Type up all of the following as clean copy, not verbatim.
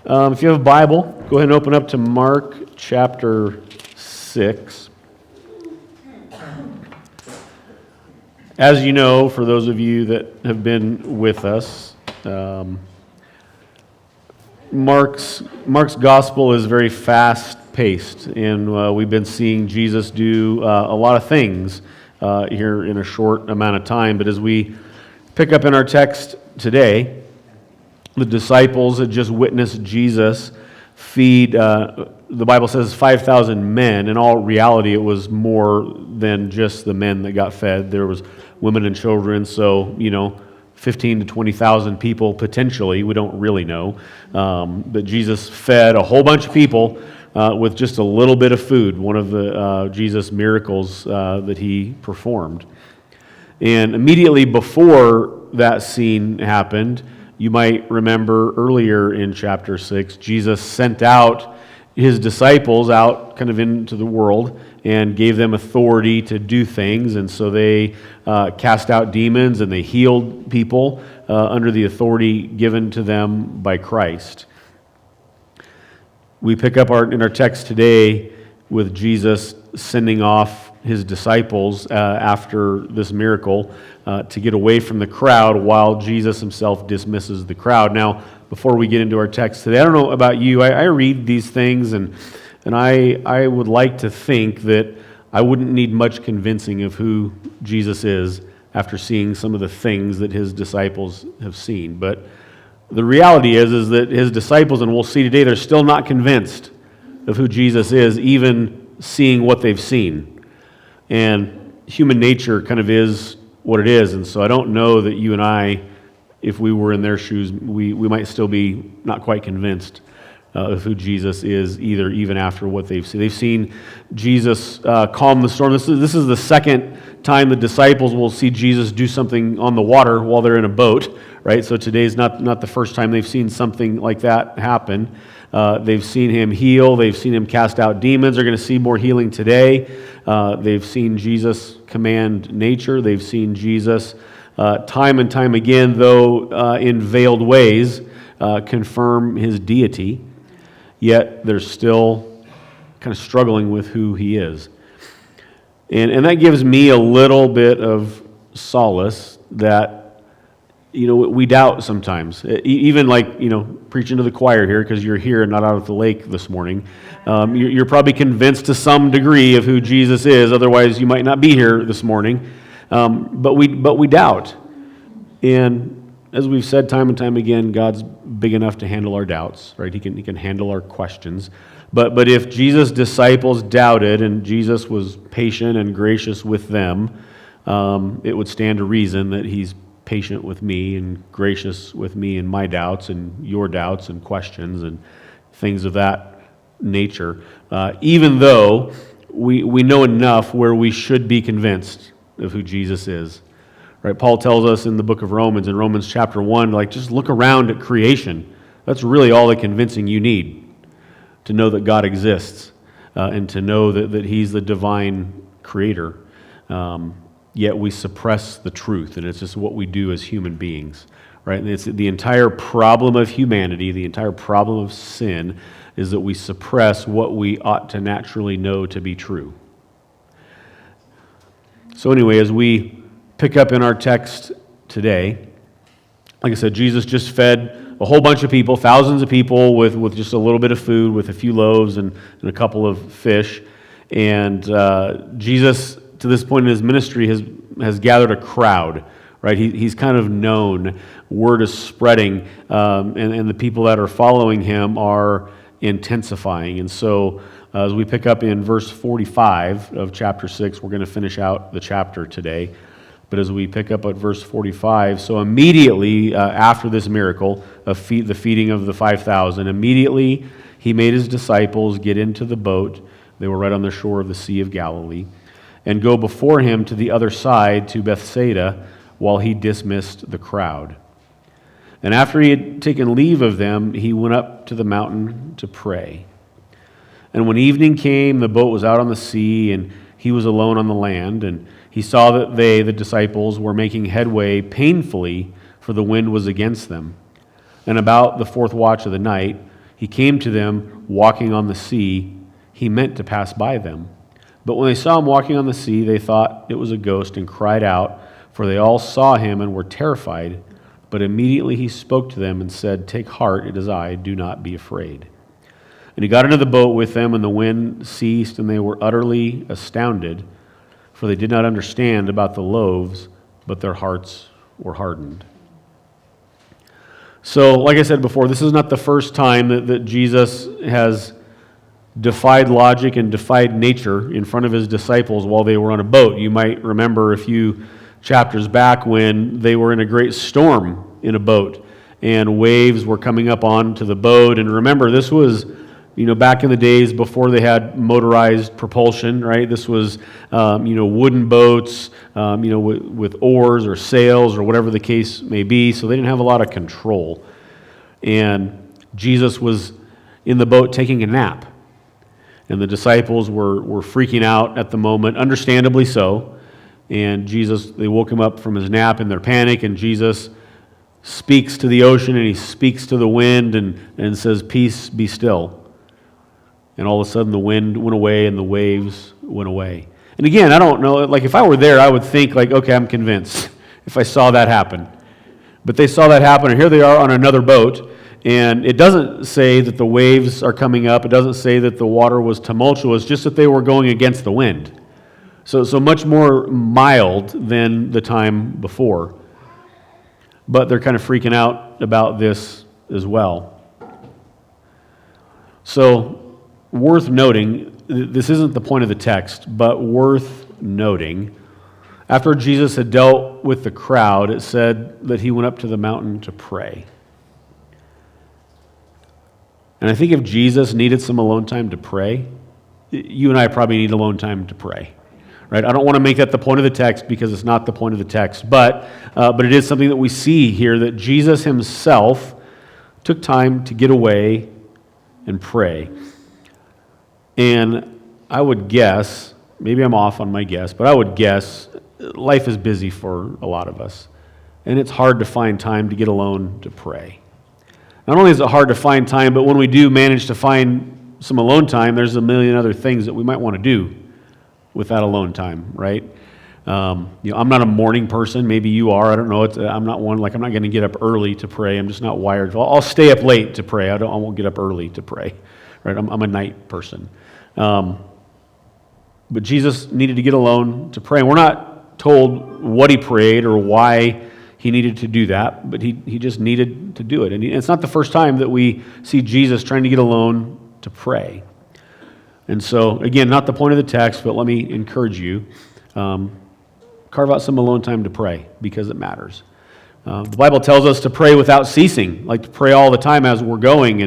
If you have a Bible, go ahead and open up to Mark chapter 6. As you know, for those of you that have been with us, Mark's gospel is very fast-paced, and we've been seeing Jesus do a lot of things here in a short amount of time. But as we pick up in our text today, the disciples had just witnessed Jesus feed, the Bible says 5,000 men. In all reality, it was more than just the men that got fed. There was women and children, so, 15 to 20,000 people potentially. We don't really know. But Jesus fed a whole bunch of people with just a little bit of food, one of the Jesus' miracles that he performed. And immediately before that scene happened, you might remember earlier in chapter 6, Jesus sent out his disciples out kind of into the world and gave them authority to do things. And so they cast out demons and they healed people under the authority given to them by Christ. We pick up in our text today with Jesus sending off his disciples after this miracle to get away from the crowd while Jesus himself dismisses the crowd. Now, before we get into our text today, I don't know about you, I read these things and I would like to think that I wouldn't need much convincing of who Jesus is after seeing some of the things that his disciples have seen. But the reality is that his disciples, and we'll see today, they're still not convinced of who Jesus is, even seeing what they've seen. And human nature kind of is what it is, and so I don't know that you and I, if we were in their shoes, we might still be not quite convinced of who Jesus is either, even after what they've seen. They've seen Jesus calm the storm. This is the second time the disciples will see Jesus do something on the water while they're in a boat, right? So today's not the first time they've seen something like that happen. They've seen him heal. They've seen him cast out demons. They're going to see more healing today. They've seen Jesus command nature. They've seen Jesus time and time again, though in veiled ways, confirm his deity. Yet they're still kind of struggling with who he is. And that gives me a little bit of solace that we doubt sometimes. Even like, preaching to the choir here, because you're here and not out at the lake this morning. You're probably convinced to some degree of who Jesus is. Otherwise, you might not be here this morning. But we doubt. And as we've said time and time again, God's big enough to handle our doubts, right? He can handle our questions. But if Jesus' disciples doubted and Jesus was patient and gracious with them, it would stand to reason that he's patient with me and gracious with me and my doubts and your doubts and questions and things of that nature, even though we know enough where we should be convinced of who Jesus is. Right? Paul tells us in the book of Romans, in Romans chapter 1, just look around at creation. That's really all the convincing you need to know that God exists and to know that he's the divine creator. Yet we suppress the truth, and it's just what we do as human beings, right? And it's the entire problem of humanity, the entire problem of sin, is that we suppress what we ought to naturally know to be true. So anyway, as we pick up in our text today, like I said, Jesus just fed a whole bunch of people, thousands of people, with just a little bit of food, with a few loaves and a couple of fish. And Jesus, to this point in his ministry, has gathered a crowd, right? He's kind of known. Word is spreading, and the people that are following him are intensifying. And so as we pick up in verse 45 of chapter 6, we're going to finish out the chapter today. But as we pick up at verse 45, so immediately after this miracle of the feeding of the 5,000, immediately he made his disciples get into the boat. They were right on the shore of the Sea of Galilee, and go before him to the other side, to Bethsaida, while he dismissed the crowd. And after he had taken leave of them, he went up to the mountain to pray. And when evening came, the boat was out on the sea, and he was alone on the land. And he saw that they, the disciples, were making headway painfully, for the wind was against them. And about the fourth watch of the night, he he came to them walking on the sea. He meant to pass by them. But when they saw him walking on the sea, they thought it was a ghost and cried out, for they all saw him and were terrified. But immediately he spoke to them and said, "Take heart, it is I, do not be afraid." And he got into the boat with them, and the wind ceased, and they were utterly astounded, for they did not understand about the loaves, but their hearts were hardened. So, like I said before, this is not the first time that Jesus has defied logic and defied nature in front of his disciples while they were on a boat. You might remember a few chapters back when they were in a great storm in a boat, and waves were coming up onto the boat. And remember, this was back in the days before they had motorized propulsion, right? This was, wooden boats, with oars or sails or whatever the case may be. So they didn't have a lot of control. And Jesus was in the boat taking a nap. And the disciples were freaking out at the moment, understandably so. And they woke him up from his nap in their panic, and Jesus speaks to the ocean and he speaks to the wind and says, "Peace, be still." And all of a sudden the wind went away and the waves went away. And again, I don't know, like if I were there, I would think like, okay, I'm convinced if I saw that happen. But they saw that happen, and here they are on another boat, and it doesn't say that the waves are coming up. It doesn't say that the water was tumultuous, just that they were going against the wind. So much more mild than the time before. But they're kind of freaking out about this as well. So, worth noting, this isn't the point of the text, but worth noting, after Jesus had dealt with the crowd, it said that he went up to the mountain to pray. And I think if Jesus needed some alone time to pray, you and I probably need alone time to pray. Right? I don't want to make that the point of the text because it's not the point of the text, but it is something that we see here, that Jesus himself took time to get away and pray. And I would guess, maybe I'm off on my guess, but I would guess life is busy for a lot of us. And it's hard to find time to get alone to pray. Not only is it hard to find time, but when we do manage to find some alone time, there's a million other things that we might want to do with that alone time, right? I'm not a morning person. Maybe you are. I don't know. I'm not one, I'm not going to get up early to pray. I'm just not wired. I'll stay up late to pray. I won't get up early to pray, right? I'm a night person. But Jesus needed to get alone to pray. And we're not told what he prayed or why he needed to do that, but he just needed to do it. And it's not the first time that we see Jesus trying to get alone to pray. And so, again, not the point of the text, but let me encourage you, carve out some alone time to pray, because it matters. The Bible tells us to pray without ceasing, like to pray all the time as we're going.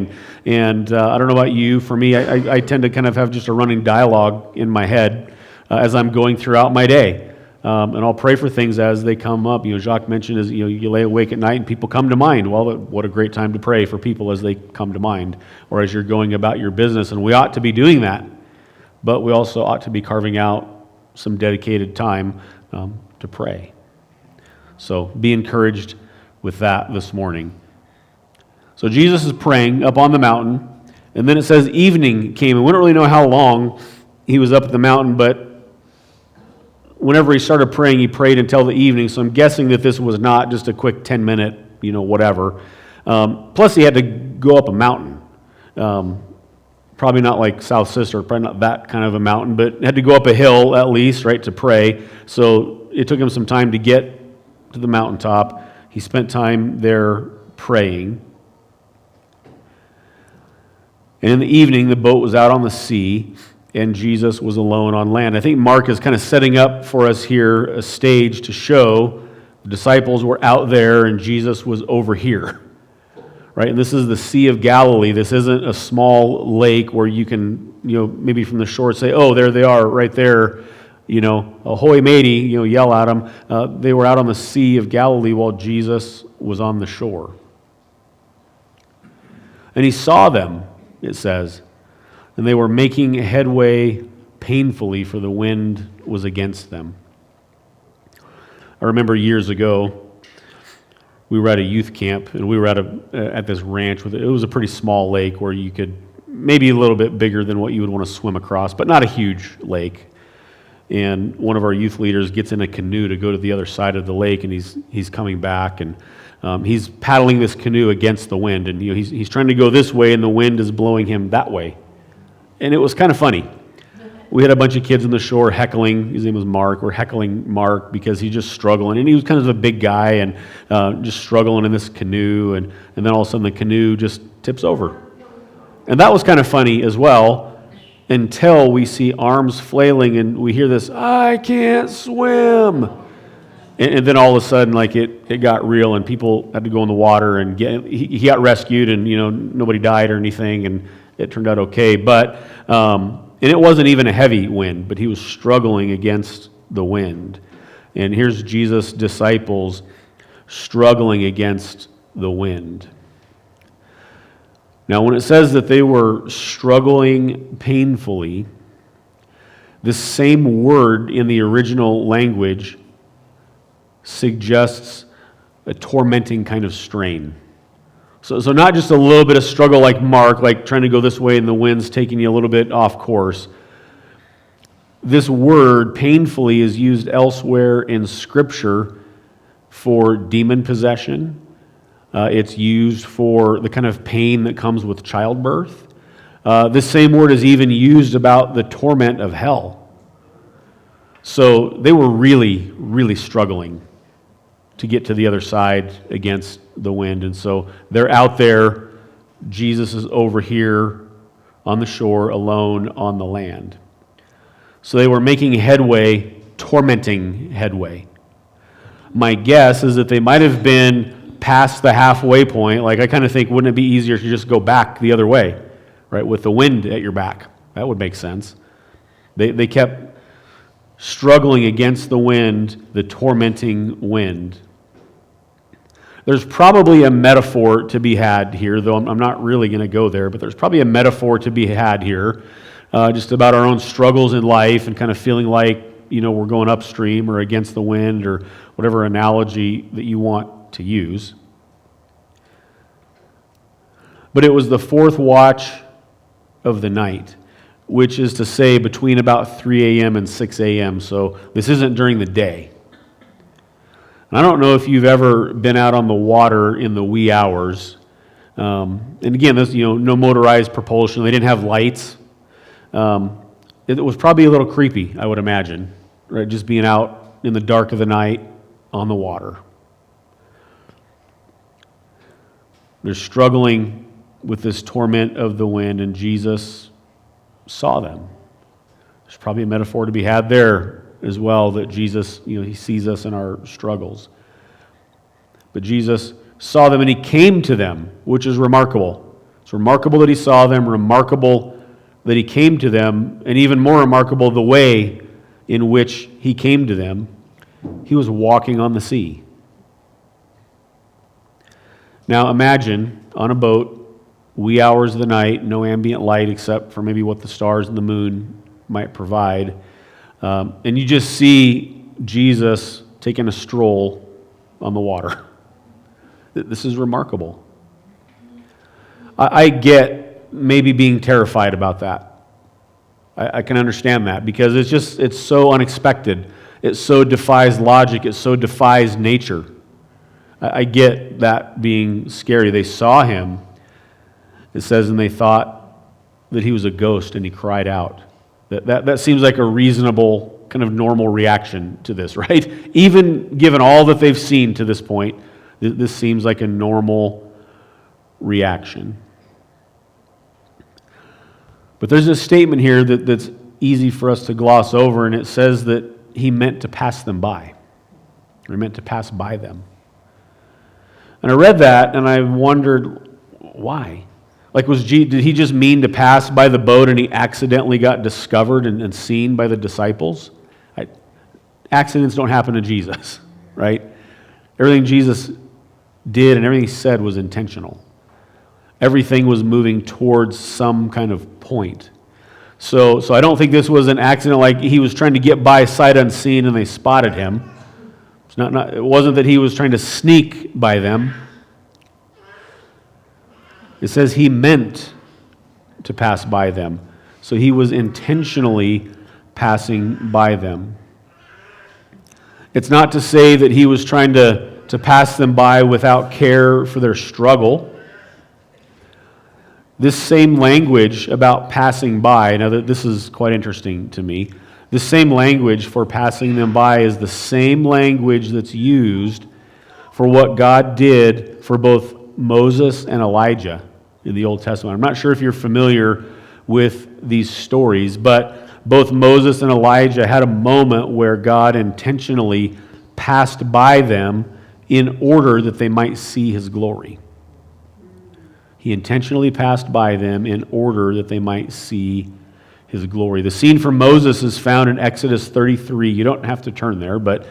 And I don't know about you, for me, I tend to kind of have just a running dialogue in my head as I'm going throughout my day. And I'll pray for things as they come up. Jacques mentioned, as you lay awake at night and people come to mind. Well, what a great time to pray for people as they come to mind, or as you're going about your business. And we ought to be doing that, but we also ought to be carving out some dedicated time to pray. So be encouraged with that this morning. So Jesus is praying up on the mountain, and then it says evening came, and we don't really know how long he was up at the mountain, but whenever he started praying, he prayed until the evening. So I'm guessing that this was not just a quick 10-minute, whatever. Plus, he had to go up a mountain. Probably not like South Sister, probably not that kind of a mountain, but had to go up a hill at least, right, to pray. So it took him some time to get to the mountaintop. He spent time there praying. And in the evening, the boat was out on the sea, and Jesus was alone on land. I think Mark is kind of setting up for us here a stage to show the disciples were out there and Jesus was over here, right? And this is the Sea of Galilee. This isn't a small lake where you can, maybe from the shore say, oh, there they are right there, ahoy matey, yell at them. They were out on the Sea of Galilee while Jesus was on the shore. And he saw them, it says, and they were making headway painfully, for the wind was against them. I remember years ago we were at a youth camp, and we were at this ranch with it was a pretty small lake where you could maybe a little bit bigger than what you would want to swim across, but not a huge lake. And one of our youth leaders gets in a canoe to go to the other side of the lake, and he's coming back, and he's paddling this canoe against the wind, and he's trying to go this way, and the wind is blowing him that way. And it was kind of funny. We had a bunch of kids on the shore heckling. His name was Mark. We're heckling Mark because he's just struggling, and he was kind of a big guy and just struggling in this canoe, and then all of a sudden the canoe just tips over. And that was kind of funny as well, until we see arms flailing and we hear this, "I can't swim." And then all of a sudden, like it got real, and people had to go in the water and he got rescued, and nobody died or anything, and it turned out okay. But and it wasn't even a heavy wind, but he was struggling against the wind. And here's Jesus' disciples struggling against the wind. Now, when it says that they were struggling painfully, this same word in the original language suggests a tormenting kind of strain. So not just a little bit of struggle like Mark, like trying to go this way and the wind's taking you a little bit off course. This word, painfully, is used elsewhere in Scripture for demon possession. It's used for the kind of pain that comes with childbirth. This same word is even used about the torment of hell. So they were really, really struggling to get to the other side against the wind. And so they're out there. Jesus is over here on the shore, alone on the land. So they were making headway, tormenting headway. My guess is that they might have been past the halfway point. Like, I kind of think, wouldn't it be easier to just go back the other way, right, with the wind at your back? That would make sense. They kept struggling against the wind, the tormenting wind. There's probably a metaphor to be had here, though I'm not really going to go there, but there's probably a metaphor to be had here, just about our own struggles in life and kind of feeling like, we're going upstream or against the wind, or whatever analogy that you want to use. But it was the fourth watch of the night, which is to say between about 3 a.m. and 6 a.m. So this isn't during the day. And I don't know if you've ever been out on the water in the wee hours. And again, there's no motorized propulsion. They didn't have lights. It was probably a little creepy, I would imagine, right? Just being out in the dark of the night on the water. They're struggling with this torment of the wind, and Jesus saw them. There's probably a metaphor to be had there as well, that Jesus, he sees us in our struggles. But Jesus saw them and he came to them, which is remarkable. It's remarkable that he saw them, remarkable that he came to them, and even more remarkable the way in which he came to them. He was walking on the sea. Now imagine on a boat, wee hours of the night, no ambient light except for maybe what the stars and the moon might provide. And you just see Jesus taking a stroll on the water. This is remarkable. I get maybe being terrified about that. I can understand that because it's so unexpected. It so defies logic. It so defies nature. I get that being scary. They saw him, it says, and they thought that he was a ghost, and he cried out. That seems like a reasonable, kind of normal reaction to this, right? Even given all that they've seen to this point, this seems like a normal reaction. But there's a statement here that's easy for us to gloss over, and it says that he meant to pass them by. Or he meant to pass by them. And I read that, and I wondered, why? Like, did he just mean to pass by the boat and he accidentally got discovered and seen by the disciples? Accidents don't happen to Jesus, right? Everything Jesus did and everything he said was intentional. Everything was moving towards some kind of point. So I don't think this was an accident, like he was trying to get by sight unseen and they spotted him. It wasn't that he was trying to sneak by them. It says he meant to pass by them. So he was intentionally passing by them. It's not to say that he was trying to pass them by without care for their struggle. This same language about passing by, now this is quite interesting to me, this same language for passing them by is the same language that's used for what God did for both Moses and Elijah in the Old Testament. I'm not sure if you're familiar with these stories, but both Moses and Elijah had a moment where God intentionally passed by them in order that they might see his glory. He intentionally passed by them in order that they might see his glory. The scene for Moses is found in Exodus 33. You don't have to turn there, but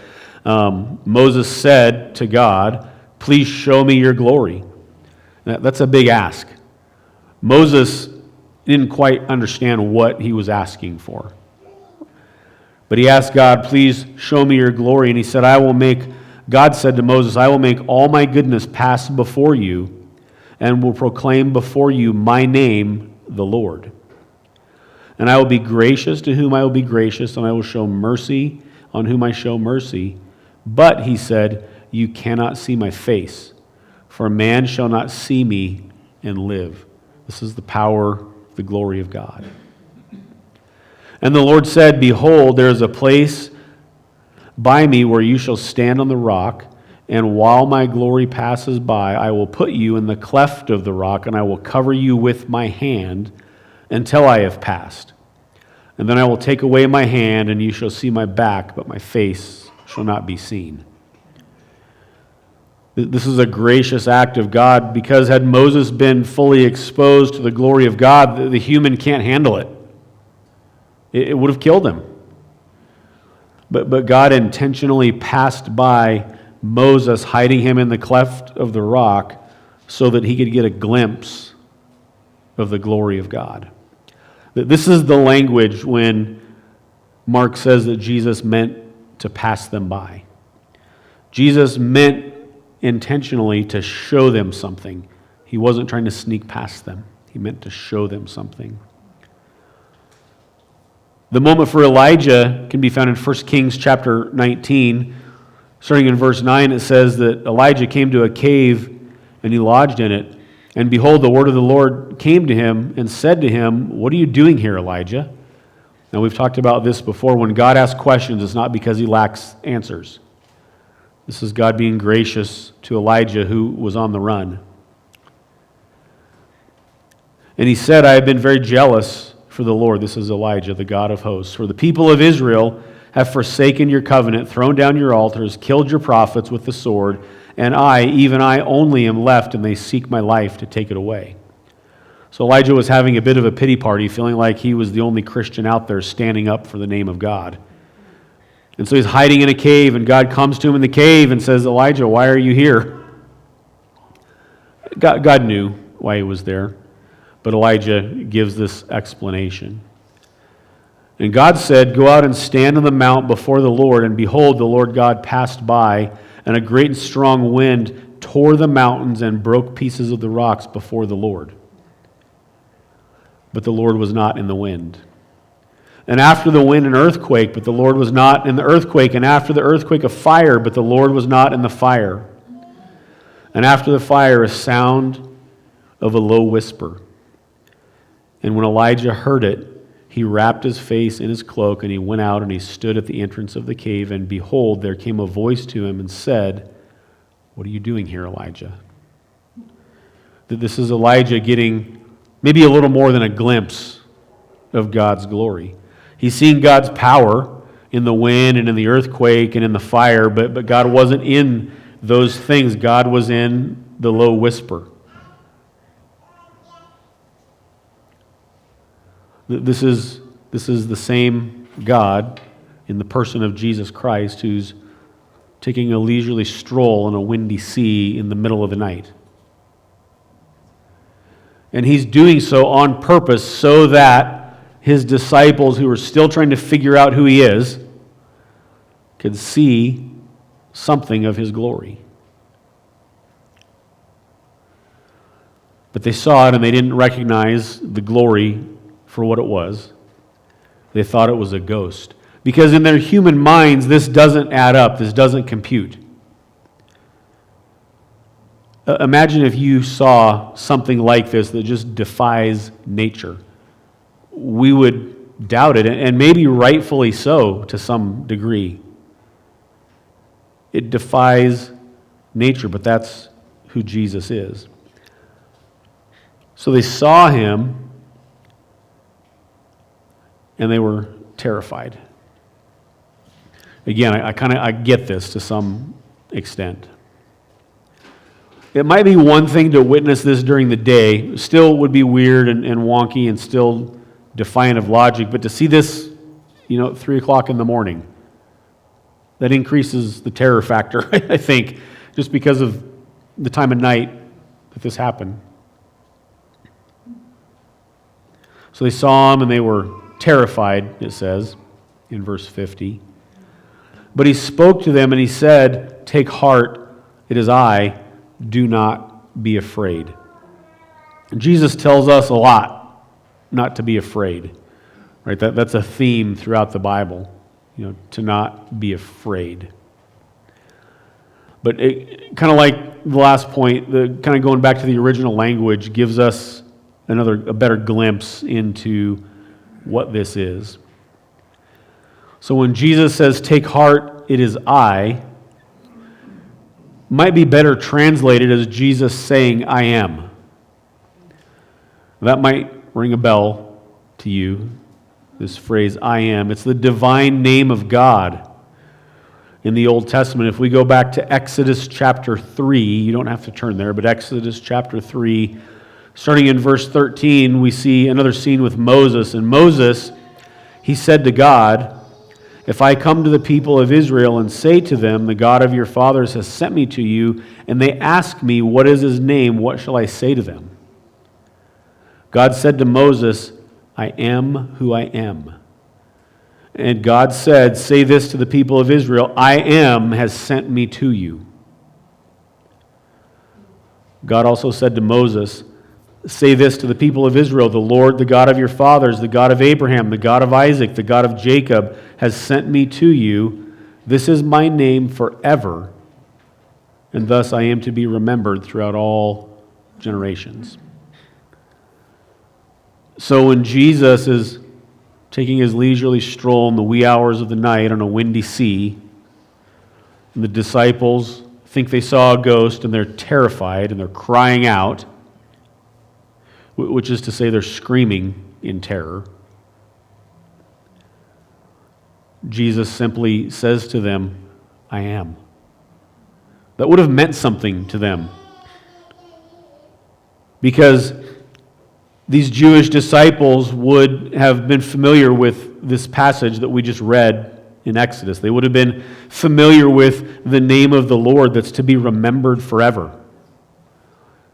Moses said to God, "Please show me your glory." That's a big ask. Moses didn't quite understand what he was asking for. But he asked God, "Please show me your glory." And he said, God said to Moses, "I will make all my goodness pass before you and will proclaim before you my name, the Lord. And I will be gracious to whom I will be gracious, and I will show mercy on whom I show mercy. But," he said, "you cannot see my face, for man shall not see me and live." This is the power, the glory of God. And the Lord said, "Behold, there is a place by me where you shall stand on the rock, and while my glory passes by, I will put you in the cleft of the rock, and I will cover you with my hand until I have passed. And then I will take away my hand, and you shall see my back, but my face shall not be seen." This is a gracious act of God, because had Moses been fully exposed to the glory of God, the human can't handle it. It would have killed him. But God intentionally passed by Moses, hiding him in the cleft of the rock so that he could get a glimpse of the glory of God. This is the language when Mark says that Jesus meant to pass them by. Jesus meant intentionally to show them something. He wasn't trying to sneak past them. He meant to show them something. The moment for Elijah can be found in 1 Kings chapter 19. Starting in verse 9, it says that Elijah came to a cave and he lodged in it. And behold, the word of the Lord came to him and said to him, "What are you doing here, Elijah?" Now, we've talked about this before. When God asks questions, it's not because he lacks answers. This is God being gracious to Elijah, who was on the run. And he said, "I have been very jealous for the Lord." This is Elijah, the God of hosts. "For the people of Israel have forsaken your covenant, thrown down your altars, killed your prophets with the sword, and I, even I only, am left, and they seek my life to take it away." So Elijah was having a bit of a pity party, feeling like he was the only Christian out there standing up for the name of God. And so he's hiding in a cave, and God comes to him in the cave and says, "Elijah, why are you here?" God knew why he was there, but Elijah gives this explanation. And God said, "Go out and stand on the mount before the Lord." And behold, the Lord God passed by, and a great and strong wind tore the mountains and broke pieces of the rocks before the Lord. But the Lord was not in the wind. And after the wind, an earthquake, but the Lord was not in the earthquake. And after the earthquake, a fire, but the Lord was not in the fire. And after the fire, a sound of a low whisper. And when Elijah heard it, he wrapped his face in his cloak, and he went out, and he stood at the entrance of the cave. And behold, there came a voice to him and said, "What are you doing here, Elijah?" This is Elijah getting maybe a little more than a glimpse of God's glory. He's seeing God's power in the wind and in the earthquake and in the fire, but God wasn't in those things. God was in the low whisper. This is the same God in the person of Jesus Christ who's taking a leisurely stroll on a windy sea in the middle of the night. And he's doing so on purpose so that his disciples, who are still trying to figure out who he is, could see something of his glory. But they saw it and they didn't recognize the glory for what it was. They thought it was a ghost. Because in their human minds, this doesn't add up. This doesn't compute. Imagine if you saw something like this that just defies nature. We would doubt it, and maybe rightfully so to some degree. It defies nature, but that's who Jesus is. So they saw him, and they were terrified. Again, I get this to some extent. It might be one thing to witness this during the day, still would be weird and wonky and still defiant of logic, but to see this, at 3 o'clock in the morning, that increases the terror factor, I think, just because of the time of night that this happened. So they saw him and they were terrified, it says in verse 50. But he spoke to them and he said, "Take heart, it is I, do not be afraid." Jesus tells us a lot not to be afraid. Right? That's a theme throughout the Bible, to not be afraid. But it, kind of like the last point, kind of going back to the original language, gives us a better glimpse into what this is. So when Jesus says, "Take heart, it is I," might be better translated as Jesus saying, "I am." That might ring a bell to you, this phrase, "I am." It's the divine name of God in the Old Testament. If we go back to Exodus chapter 3, you don't have to turn there, but Exodus chapter 3, starting in verse 13, we see another scene with Moses. And Moses, he said to God, "If I come to the people of Israel and say to them, 'The God of your fathers has sent me to you,' and they ask me, 'What is his name?' what shall I say to them?" God said to Moses, "I am who I am." And God said, "Say this to the people of Israel, 'I am has sent me to you.'" God also said to Moses, "Say this to the people of Israel, 'The Lord, the God of your fathers, the God of Abraham, the God of Isaac, the God of Jacob, has sent me to you. This is my name forever, and thus I am to be remembered throughout all generations." So when Jesus is taking his leisurely stroll in the wee hours of the night on a windy sea, and the disciples think they saw a ghost and they're terrified and they're crying out, which is to say they're screaming in terror, Jesus simply says to them, "I am." That would have meant something to them, because these Jewish disciples would have been familiar with this passage that we just read in Exodus. They would have been familiar with the name of the Lord that's to be remembered forever.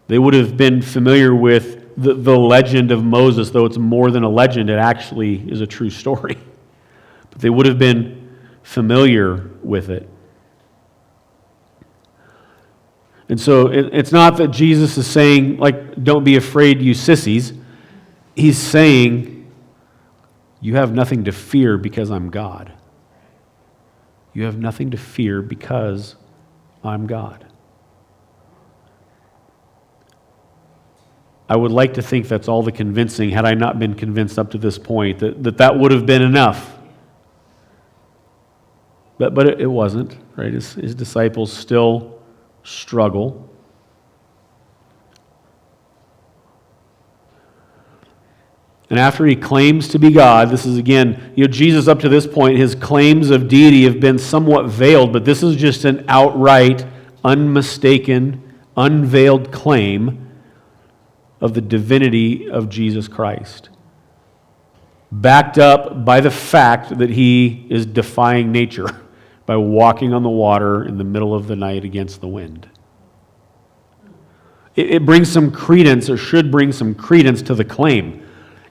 They would have been familiar with the legend of Moses, though it's more than a legend, it actually is a true story. But they would have been familiar with it. And so it's not that Jesus is saying, "Don't be afraid, you sissies." He's saying, you have nothing to fear because I'm God. You have nothing to fear because I'm God. I would like to think that's all the convincing, had I not been convinced up to this point, that would have been enough. But it wasn't, right? His disciples still struggle. And after he claims to be God, this is again, Jesus up to this point, his claims of deity have been somewhat veiled, but this is just an outright, unmistaken, unveiled claim of the divinity of Jesus Christ, backed up by the fact that he is defying nature by walking on the water in the middle of the night against the wind. It brings some credence, or should bring some credence to the claim.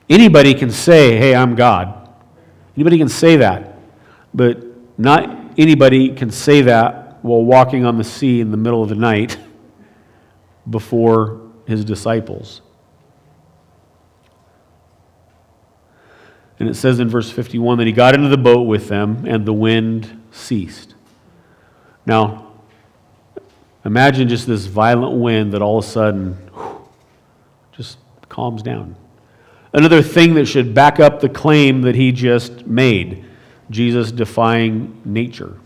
Anybody can say, "Hey, I'm God." Anybody can say that. But not anybody can say that while walking on the sea in the middle of the night before his disciples. And it says in verse 51 that he got into the boat with them and the wind ceased. Now, imagine just this violent wind that all of a sudden just calms down. Another thing that should back up the claim that he just made, Jesus defying nature.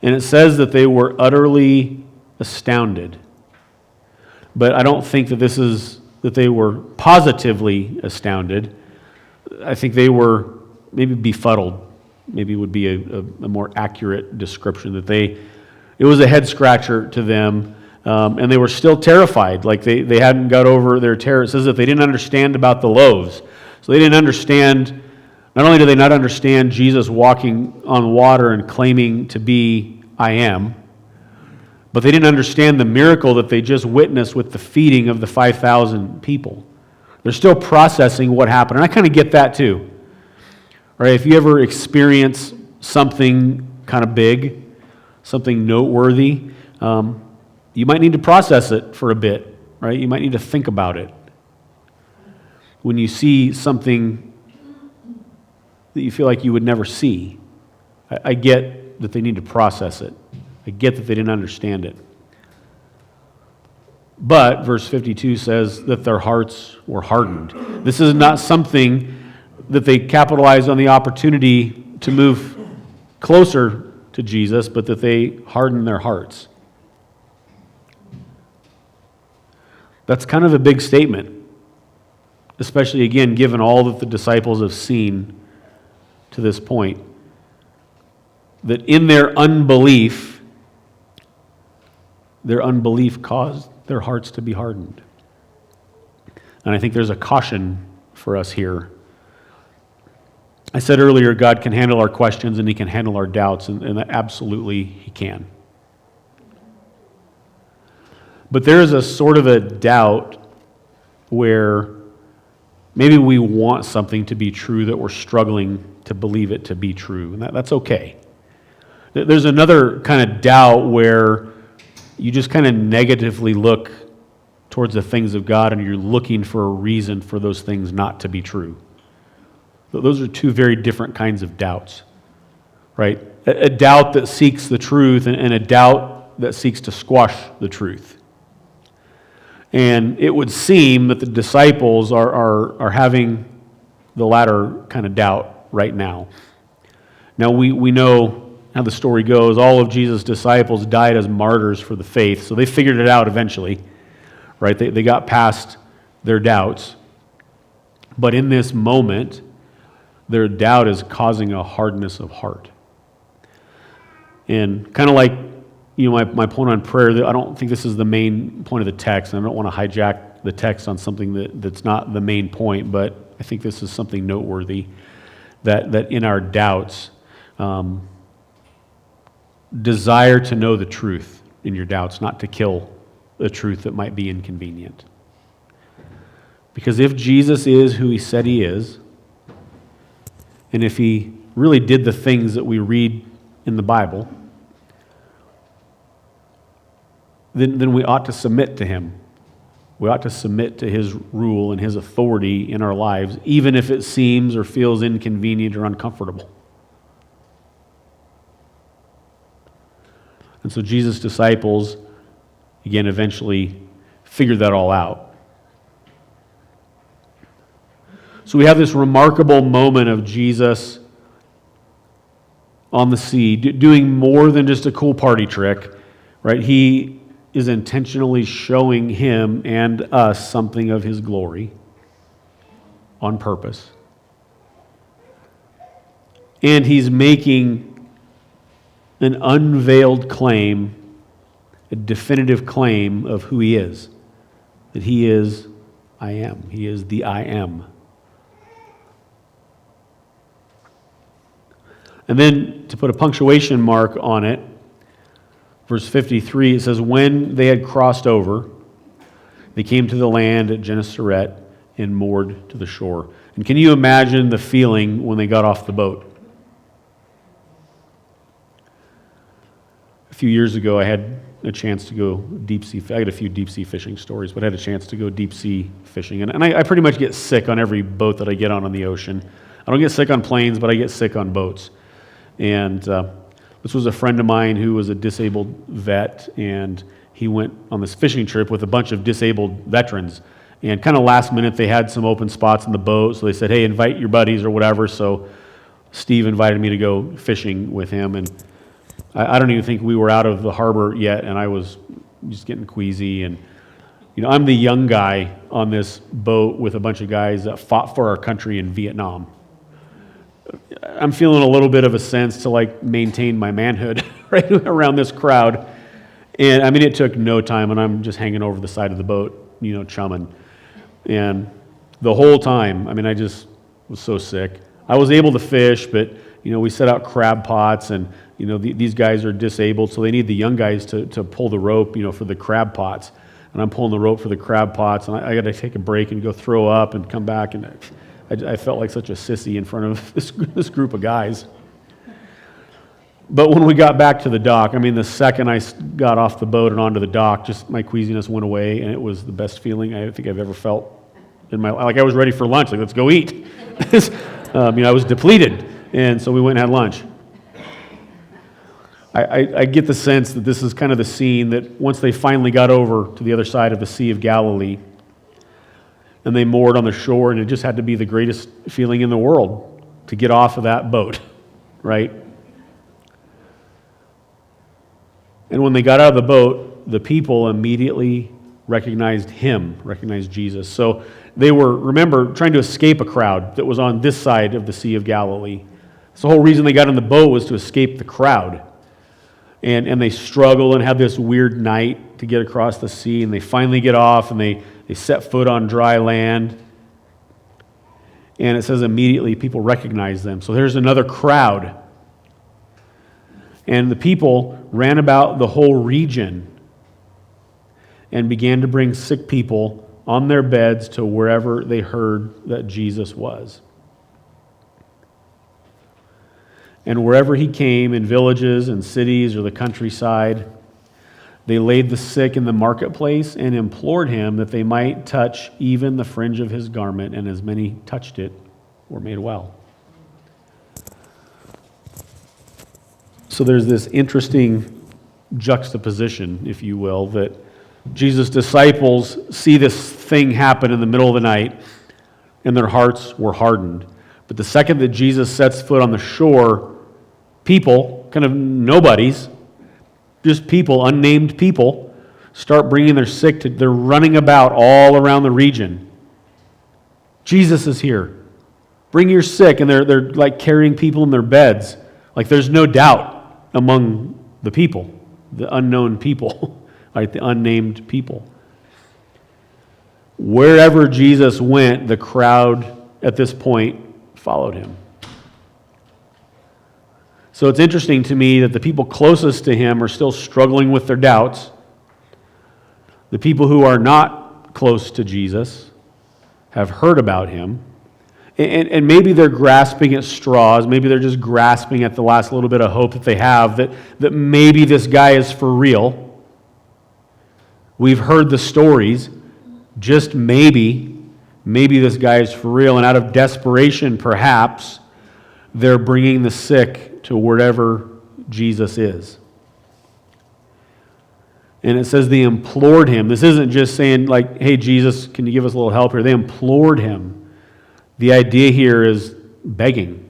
And it says that they were utterly astounded. But I don't think that they were positively astounded. I think they were maybe befuddled. Maybe would be a more accurate description. It was a head scratcher to them, and they were still terrified. Like they hadn't got over their terror. It says that they didn't understand about the loaves. So they didn't understand. Not only did they not understand Jesus walking on water and claiming to be I am, but they didn't understand the miracle that they just witnessed with the feeding of the 5,000 people. They're still processing what happened. And I kind of get that too. Right? If you ever experience something kind of big, something noteworthy, you might need to process it for a bit. Right? You might need to think about it. When you see something that you feel like you would never see, I get that they need to process it. I get that they didn't understand it. But verse 52 says that their hearts were hardened. This is not something that they capitalized on the opportunity to move closer to Jesus, but that they hardened their hearts. That's kind of a big statement, especially again, given all that the disciples have seen to this point. That in their unbelief caused their hearts to be hardened. And I think there's a caution for us here. I said earlier, God can handle our questions and He can handle our doubts, and absolutely He can. But there is a sort of a doubt where maybe we want something to be true that we're struggling to believe it to be true, and that's okay. There's another kind of doubt where you just kind of negatively look towards the things of God and you're looking for a reason for those things not to be true. Those are two very different kinds of doubts, right? A doubt that seeks the truth and a doubt that seeks to squash the truth. And it would seem that the disciples are having the latter kind of doubt right now. Now we know how the story goes. All of Jesus' disciples died as martyrs for the faith, so they figured it out eventually, right? They got past their doubts. But in this moment, their doubt is causing a hardness of heart. And kind of like, my point on prayer, I don't think this is the main point of the text, and I don't want to hijack the text on something that's not the main point, but I think this is something noteworthy, that in our doubts, desire to know the truth in your doubts, not to kill a truth that might be inconvenient. Because if Jesus is who He said He is, and if He really did the things that we read in the Bible, then we ought to submit to Him. We ought to submit to His rule and His authority in our lives, even if it seems or feels inconvenient or uncomfortable. And so Jesus' disciples, again, eventually figured that all out. So we have this remarkable moment of Jesus on the sea, doing more than just a cool party trick, right? He is intentionally showing Him and us something of His glory on purpose. And He's making an unveiled claim, a definitive claim of who He is. That He is I am. He is the I am. And then to put a punctuation mark on it, verse 53, it says, when they had crossed over, they came to the land at Gennesaret and moored to the shore. And can you imagine the feeling when they got off the boat? few years ago, I had a chance to go deep sea. I had a few deep sea fishing stories, but I had a chance to go deep sea fishing. And I pretty much get sick on every boat that I get on the ocean. I don't get sick on planes, but I get sick on boats. And this was a friend of mine who was a disabled vet, and he went on this fishing trip with a bunch of disabled veterans. And kind of last minute, they had some open spots in the boat, so they said, hey, invite your buddies or whatever. So Steve invited me to go fishing with him, and I don't even think we were out of the harbor yet, and I was just getting queasy. And I'm the young guy on this boat with a bunch of guys that fought for our country in Vietnam. I'm feeling a little bit of a sense to maintain my manhood right around this crowd. And I mean, it took no time, and I'm just hanging over the side of the boat, chumming. And the whole time, I mean, I just was so sick. I was able to fish, but we set out crab pots, and these guys are disabled, so they need the young guys to pull the rope, for the crab pots. And I'm pulling the rope for the crab pots, and I got to take a break and go throw up and come back, and I felt like such a sissy in front of this group of guys. But when we got back to the dock, I mean, the second I got off the boat and onto the dock, just my queasiness went away, and it was the best feeling I think I've ever felt in my life. Like I was ready for lunch, let's go eat. I was depleted, and so we went and had lunch. I get the sense that this is kind of the scene that once they finally got over to the other side of the Sea of Galilee, and they moored on the shore, and it just had to be the greatest feeling in the world to get off of that boat, right? And when they got out of the boat, the people immediately recognized Jesus. So they were, remember, trying to escape a crowd that was on this side of the Sea of Galilee. So the whole reason they got in the boat was to escape the crowd. And they struggle and have this weird night to get across the sea, and they finally get off, and they set foot on dry land. And it says immediately people recognize them. So there's another crowd. And the people ran about the whole region and began to bring sick people on their beds to wherever they heard that Jesus was. And wherever he came, in villages and cities or the countryside, they laid the sick in the marketplace and implored him that they might touch even the fringe of his garment, and as many touched it were made well. So there's this interesting juxtaposition, if you will, that Jesus' disciples see this thing happen in the middle of the night, and their hearts were hardened. But the second that Jesus sets foot on the shore, people, kind of nobodies, just people, unnamed people, start bringing their sick to, they're running about all around the region. Jesus is here. Bring your sick, and they're like carrying people in their beds. Like there's no doubt among the people, the unknown people, right, the unnamed people. Wherever Jesus went, the crowd at this point followed him. So it's interesting to me that the people closest to him are still struggling with their doubts. The people who are not close to Jesus have heard about him. And maybe they're grasping at straws. Maybe they're just grasping at the last little bit of hope that they have that maybe this guy is for real. We've heard the stories. Just maybe this guy is for real. And out of desperation, perhaps, they're bringing the sick to wherever Jesus is. And it says they implored him. This isn't just saying like, hey, Jesus, can you give us a little help here? They implored him. The idea here is begging.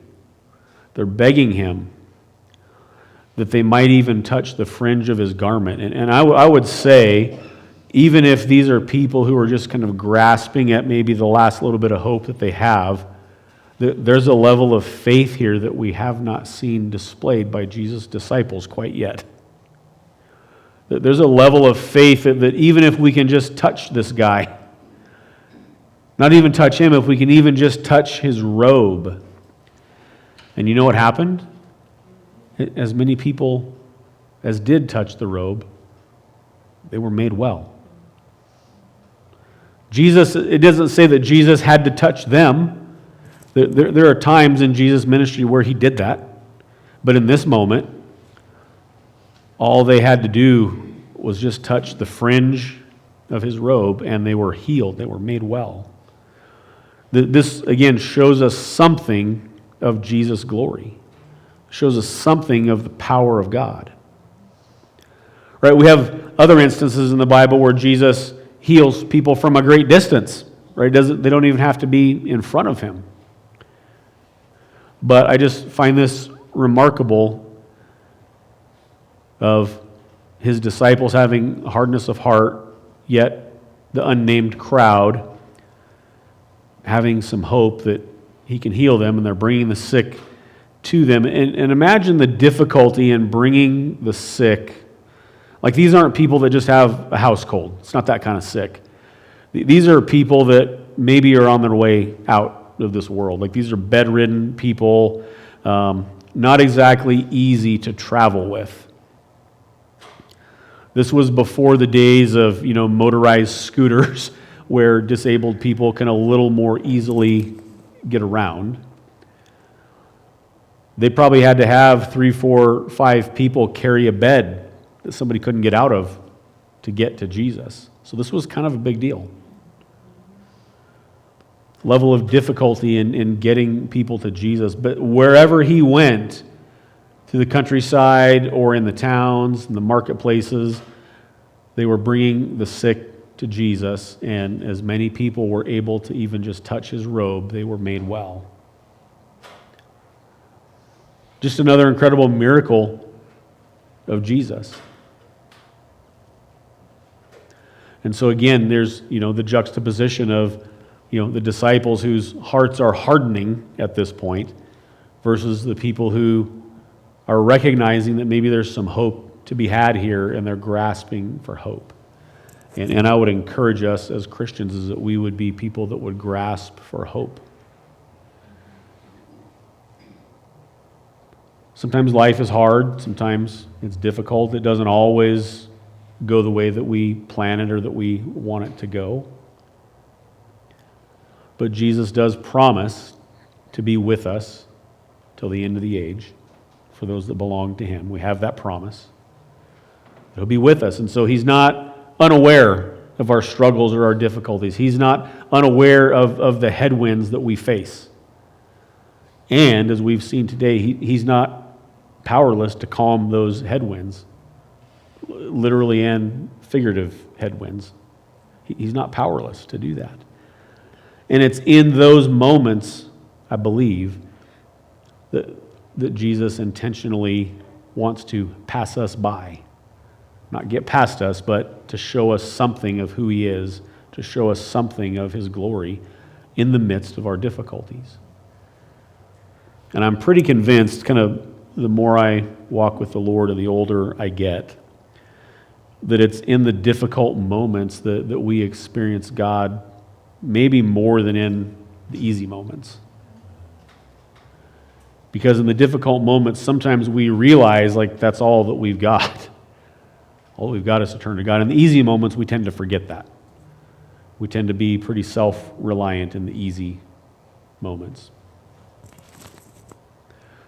They're begging him that they might even touch the fringe of his garment. And I would say, even if these are people who are just kind of grasping at maybe the last little bit of hope that they have, there's a level of faith here that we have not seen displayed by Jesus' disciples quite yet. There's a level of faith that even if we can just touch this guy, not even touch him, if we can even just touch his robe. And you know what happened? As many people as did touch the robe, they were made well. Jesus, it doesn't say that Jesus had to touch them. There are times in Jesus' ministry where he did that. But in this moment, All they had to do was just touch the fringe of his robe, and they were healed. They were made well. This, again, shows us something of Jesus' glory. It shows us something of the power of God. Right? We have other instances in the Bible where Jesus heals people from a great distance. Right? They don't even have to be in front of him. But I just find this remarkable of his disciples having hardness of heart, yet the unnamed crowd having some hope that he can heal them, and they're bringing the sick to them. And imagine the difficulty in bringing the sick. Like, these aren't people that just have a house cold. It's not that kind of sick. These are people that maybe are on their way out of this world. Like, these are bedridden people, not exactly easy to travel with. This was before the days of, motorized scooters where disabled people can a little more easily get around. They probably had to have 3, 4, 5 people carry a bed that somebody couldn't get out of to get to Jesus. So this was kind of a big deal. Level of difficulty in getting people to Jesus. But wherever he went, to the countryside or in the towns, in the marketplaces, they were bringing the sick to Jesus, and as many people were able to even just touch his robe, they were made well. Just another incredible miracle of Jesus. And so again, there's, the juxtaposition of, the disciples whose hearts are hardening at this point versus the people who are recognizing that maybe there's some hope to be had here, and they're grasping for hope. And I would encourage us as Christians is that we would be people that would grasp for hope. Sometimes life is hard. Sometimes it's difficult. It doesn't always go the way that we plan it or that we want it to go. But Jesus does promise to be with us till the end of the age for those that belong to him. We have that promise. He'll be with us. And so he's not unaware of our struggles or our difficulties. He's not unaware of the headwinds that we face. And as we've seen today, he's not powerless to calm those headwinds, literally and figurative headwinds. He's not powerless to do that. And it's in those moments, I believe, that Jesus intentionally wants to pass us by. Not get past us, but to show us something of who he is, to show us something of his glory in the midst of our difficulties. And I'm pretty convinced, kind of the more I walk with the Lord and the older I get, that it's in the difficult moments that we experience God maybe more than in the easy moments. Because in the difficult moments, sometimes we realize that's all that we've got. All we've got is to turn to God. In the easy moments, we tend to forget that. We tend to be pretty self-reliant in the easy moments.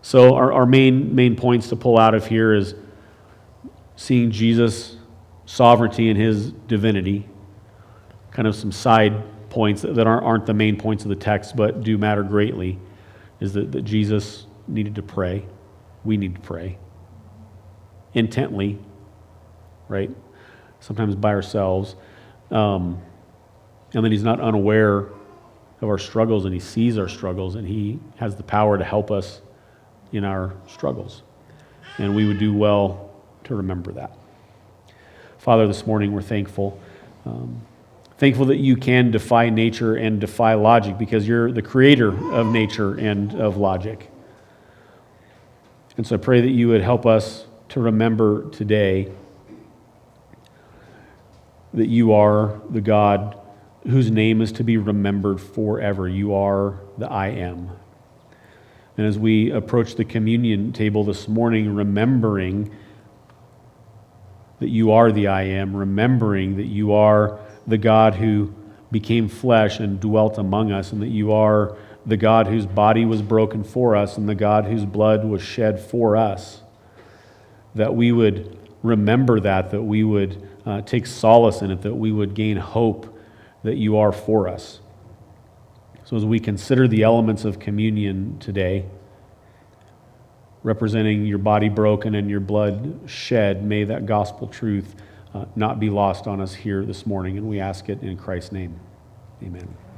So our main points to pull out of here is seeing Jesus' sovereignty and his divinity. Kind of some side points that aren't the main points of the text, but do matter greatly, is that Jesus needed to pray. We need to pray intently, right? Sometimes by ourselves. And then he's not unaware of our struggles, and he sees our struggles, and he has the power to help us in our struggles. And we would do well to remember that. Father, this morning we're thankful. Thankful that you can defy nature and defy logic because you're the creator of nature and of logic. And so I pray that you would help us to remember today that you are the God whose name is to be remembered forever. You are the I Am. And as we approach the communion table this morning, remembering that you are the I Am, remembering that you are the God who became flesh and dwelt among us, and that you are the God whose body was broken for us and the God whose blood was shed for us, that we would remember that we would take solace in it, that we would gain hope that you are for us. So as we consider the elements of communion today, representing your body broken and your blood shed, may that gospel truth not be lost on us here this morning, and we ask it in Christ's name. Amen.